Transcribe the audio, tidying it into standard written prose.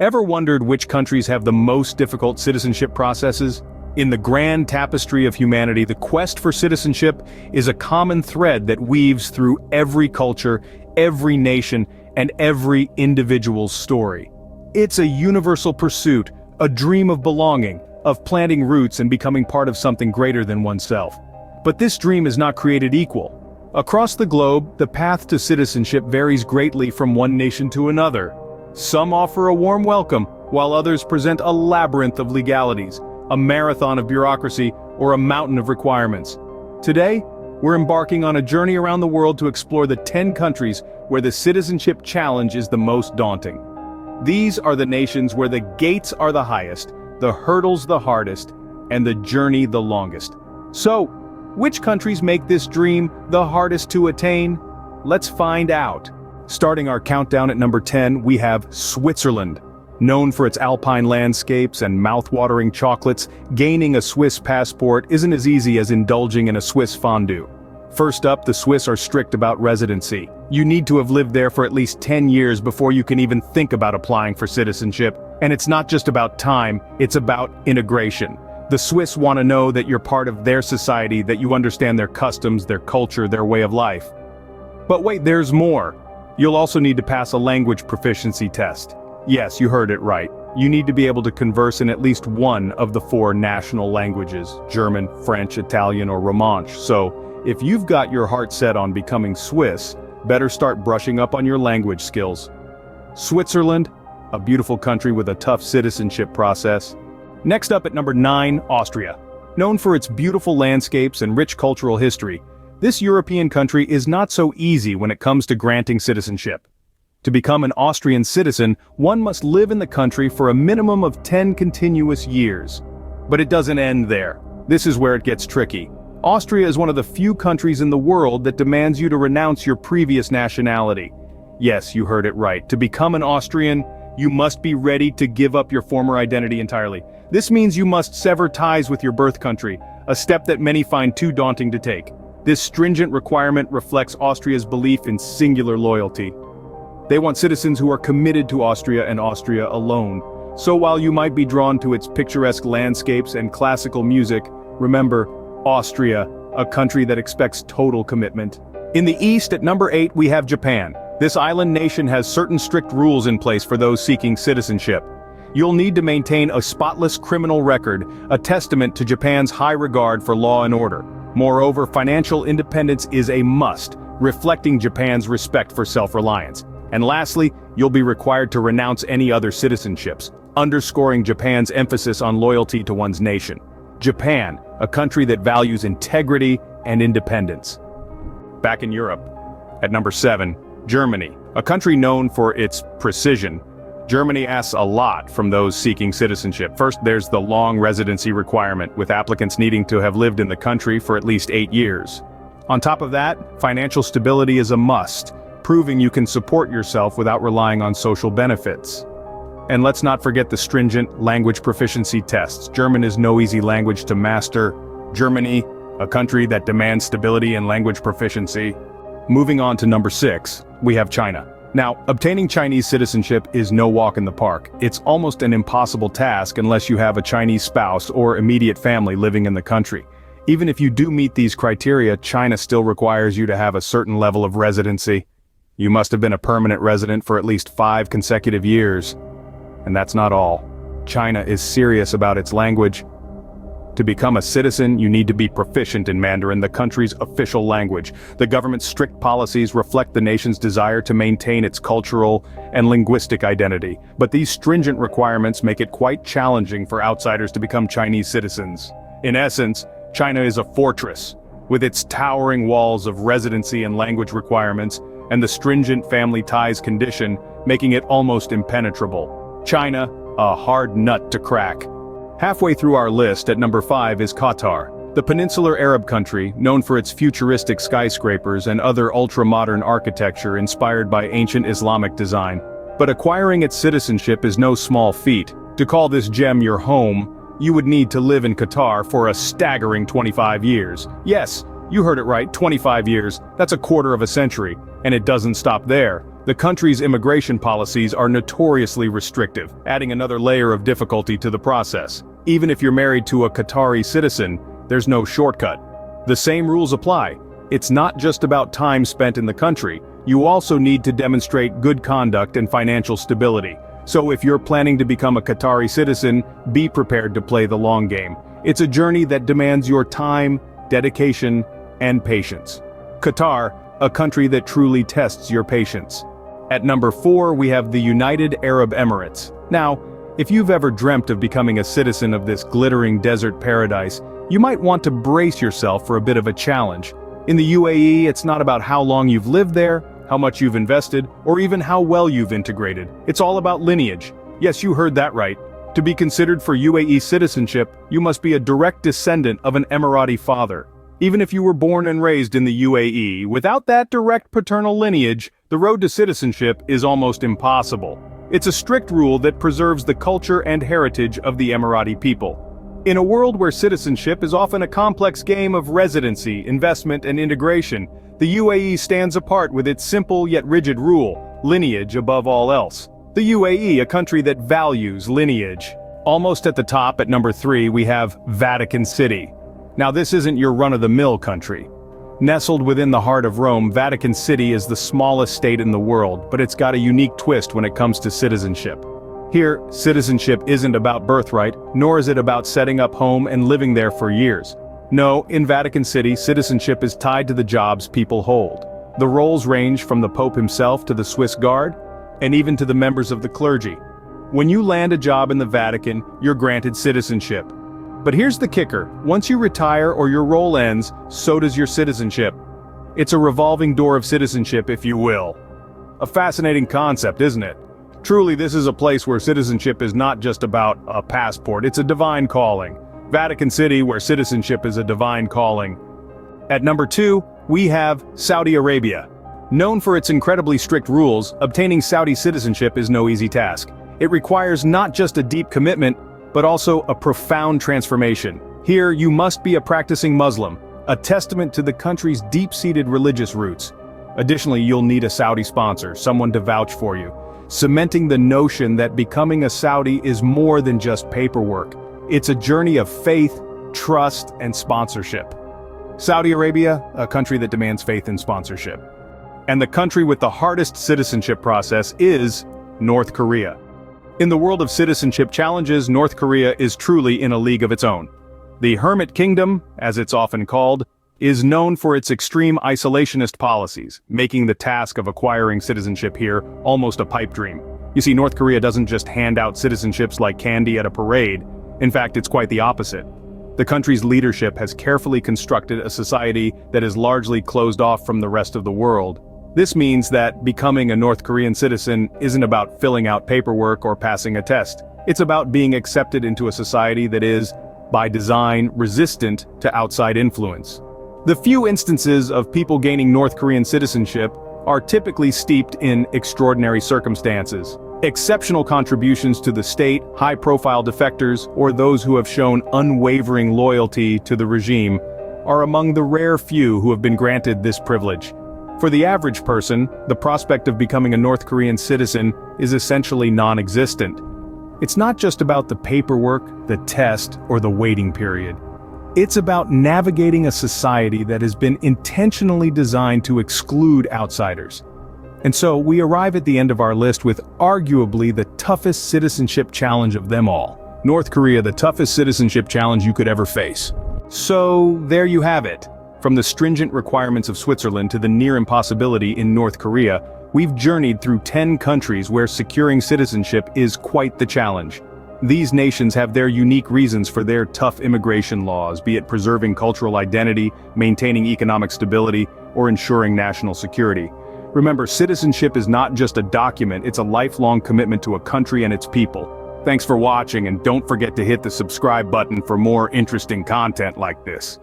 Ever wondered which countries have the most difficult citizenship processes? In the grand tapestry of humanity, the quest for citizenship is a common thread that weaves through every culture, every nation, and every individual's story. It's a universal pursuit, a dream of belonging, of planting roots and becoming part of something greater than oneself. But this dream is not created equal. Across the globe, the path to citizenship varies greatly from one nation to another. Some offer a warm welcome, while others present a labyrinth of legalities, a marathon of bureaucracy, or a mountain of requirements. Today, we're embarking on a journey around the world to explore the 10 countries where the citizenship challenge is the most daunting. These are the nations where the gates are the highest, the hurdles the hardest, and the journey the longest. So, which countries make this dream the hardest to attain? Let's find out. Starting our countdown at number 10, we have Switzerland. Known for its alpine landscapes and mouth-watering chocolates, gaining a Swiss passport isn't as easy as indulging in a Swiss fondue. First up, the Swiss are strict about residency. You need to have lived there for at least 10 years before you can even think about applying for citizenship. And it's not just about time, it's about integration. The Swiss want to know that you're part of their society, that you understand their customs, their culture, their way of life. But wait, there's more. You'll also need to pass a language proficiency test. Yes, you heard it right. You need to be able to converse in at least one of the 4 national languages: German, French, Italian, or Romansh. So, if you've got your heart set on becoming Swiss, better start brushing up on your language skills. Switzerland, a beautiful country with a tough citizenship process. Next up at number 9, Austria. Known for its beautiful landscapes and rich cultural history, this European country is not so easy when it comes to granting citizenship. To become an Austrian citizen, one must live in the country for a minimum of 10 continuous years. But it doesn't end there. This is where it gets tricky. Austria is one of the few countries in the world that demands you to renounce your previous nationality. Yes, you heard it right. To become an Austrian, you must be ready to give up your former identity entirely. This means you must sever ties with your birth country, a step that many find too daunting to take. This stringent requirement reflects Austria's belief in singular loyalty. They want citizens who are committed to Austria and Austria alone. So while you might be drawn to its picturesque landscapes and classical music, remember, Austria, a country that expects total commitment. In the east at number 8 we have Japan. This island nation has certain strict rules in place for those seeking citizenship. You'll need to maintain a spotless criminal record, a testament to Japan's high regard for law and order. Moreover, financial independence is a must, reflecting Japan's respect for self-reliance. And lastly, you'll be required to renounce any other citizenships, underscoring Japan's emphasis on loyalty to one's nation. Japan, a country that values integrity and independence. Back in Europe, at number 7, Germany, a country known for its precision. Germany asks a lot from those seeking citizenship. First, there's the long residency requirement, with applicants needing to have lived in the country for at least 8 years. On top of that, financial stability is a must, proving you can support yourself without relying on social benefits. And let's not forget the stringent language proficiency tests. German is no easy language to master. Germany, a country that demands stability and language proficiency. Moving on to number 6, we have China. Now, obtaining Chinese citizenship is no walk in the park. It's almost an impossible task unless you have a Chinese spouse or immediate family living in the country. Even if you do meet these criteria, China still requires you to have a certain level of residency. You must have been a permanent resident for at least 5 consecutive years. And that's not all. China is serious about its language. To become a citizen, you need to be proficient in Mandarin, the country's official language. The government's strict policies reflect the nation's desire to maintain its cultural and linguistic identity. But these stringent requirements make it quite challenging for outsiders to become Chinese citizens. In essence, China is a fortress, with its towering walls of residency and language requirements, and the stringent family ties condition, making it almost impenetrable. China, a hard nut to crack. Halfway through our list at number 5 is Qatar, the peninsular Arab country known for its futuristic skyscrapers and other ultra-modern architecture inspired by ancient Islamic design. But acquiring its citizenship is no small feat. To call this gem your home, you would need to live in Qatar for a staggering 25 years. Yes, you heard it right, 25 years. That's a quarter of a century. And it doesn't stop there. The country's immigration policies are notoriously restrictive, adding another layer of difficulty to the process. Even if you're married to a Qatari citizen, there's no shortcut. The same rules apply. It's not just about time spent in the country, you also need to demonstrate good conduct and financial stability. So if you're planning to become a Qatari citizen, be prepared to play the long game. It's a journey that demands your time, dedication, and patience. Qatar, a country that truly tests your patience. At number 4, we have the United Arab Emirates. Now, if you've ever dreamt of becoming a citizen of this glittering desert paradise, you might want to brace yourself for a bit of a challenge. In the UAE, it's not about how long you've lived there, how much you've invested, or even how well you've integrated. It's all about lineage. Yes, you heard that right. To be considered for UAE citizenship, you must be a direct descendant of an Emirati father. Even if you were born and raised in the UAE, without that direct paternal lineage, the road to citizenship is almost impossible. It's a strict rule that preserves the culture and heritage of the Emirati people. In a world where citizenship is often a complex game of residency, investment, and integration, the UAE stands apart with its simple yet rigid rule: lineage above all else. The UAE, a country that values lineage. Almost at the top, at number 3, we have Vatican City. Now this isn't your run-of-the-mill country. Nestled within the heart of Rome, Vatican City is the smallest state in the world, but it's got a unique twist when it comes to citizenship. Here, citizenship isn't about birthright, nor is it about setting up home and living there for years. No, in Vatican City, citizenship is tied to the jobs people hold. The roles range from the Pope himself to the Swiss Guard, and even to the members of the clergy. When you land a job in the Vatican, you're granted citizenship. But here's the kicker: once you retire or your role ends, so does your citizenship. It's a revolving door of citizenship, if you will. A fascinating concept, isn't it? Truly, this is a place where citizenship is not just about a passport, it's a divine calling. Vatican City, where citizenship is a divine calling. At number 2, we have Saudi Arabia. Known for its incredibly strict rules, obtaining Saudi citizenship is no easy task. It requires not just a deep commitment, but also a profound transformation. Here, you must be a practicing Muslim, a testament to the country's deep-seated religious roots. Additionally, you'll need a Saudi sponsor, someone to vouch for you, cementing the notion that becoming a Saudi is more than just paperwork. It's a journey of faith, trust, and sponsorship. Saudi Arabia, a country that demands faith and sponsorship. And the country with the hardest citizenship process is North Korea. In the world of citizenship challenges, North Korea is truly in a league of its own. The Hermit Kingdom, as it's often called, is known for its extreme isolationist policies, making the task of acquiring citizenship here almost a pipe dream. You see, North Korea doesn't just hand out citizenships like candy at a parade. In fact, it's quite the opposite. The country's leadership has carefully constructed a society that is largely closed off from the rest of the world. This means that becoming a North Korean citizen isn't about filling out paperwork or passing a test. It's about being accepted into a society that is, by design, resistant to outside influence. The few instances of people gaining North Korean citizenship are typically steeped in extraordinary circumstances. Exceptional contributions to the state, high-profile defectors, or those who have shown unwavering loyalty to the regime are among the rare few who have been granted this privilege. For the average person, the prospect of becoming a North Korean citizen is essentially non-existent. It's not just about the paperwork, the test, or the waiting period. It's about navigating a society that has been intentionally designed to exclude outsiders. And so we arrive at the end of our list with arguably the toughest citizenship challenge of them all. North Korea, the toughest citizenship challenge you could ever face. So there you have it. From the stringent requirements of Switzerland to the near impossibility in North Korea, we've journeyed through 10 countries where securing citizenship is quite the challenge. These nations have their unique reasons for their tough immigration laws, be it preserving cultural identity, maintaining economic stability, or ensuring national security. Remember, citizenship is not just a document, it's a lifelong commitment to a country and its people. Thanks for watching, and don't forget to hit the subscribe button for more interesting content like this.